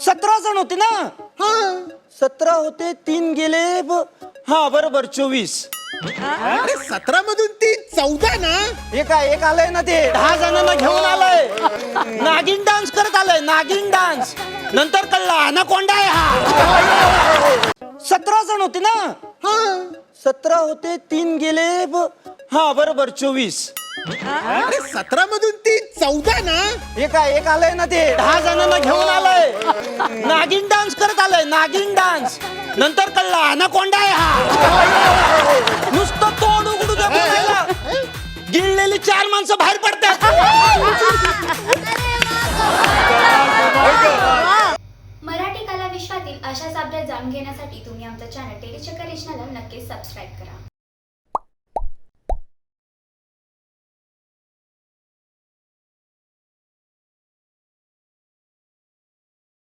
17 जण होते ना? हा 17 होते, 3 गेले. हा बरोबर 24. अरे 17 मधून 3 14 ना. एक आलंय ना ते 10 जणांना घेऊन आलंय. नागिन डान्स करत आलंय, नागिन डान्स. नंतर कळला अनाकोंडा आहे हा. 17 जण होते ना? हा 17 होते, 3 गेले. हा बरोबर 24. अरे 17 मधून 3 14 ना. एक आलंय ना ते 10 जणांना घेऊन आलंय. नागिन डान्स करत आलंय, नागिन डान्स. नंतर कळला अनाकोंडा आहे हा. नुसतं तोंड उघडू द्या बोलायला. गिळलेली 4 माणसं बाहेर पडतात. मराठी कला विश्वातील अशाच अपडेट जाणून घेण्यासाठी तुम्ही आमचं चॅनल टेलीचक्कर रिजनला नक्कीच सबस्क्राईब करा.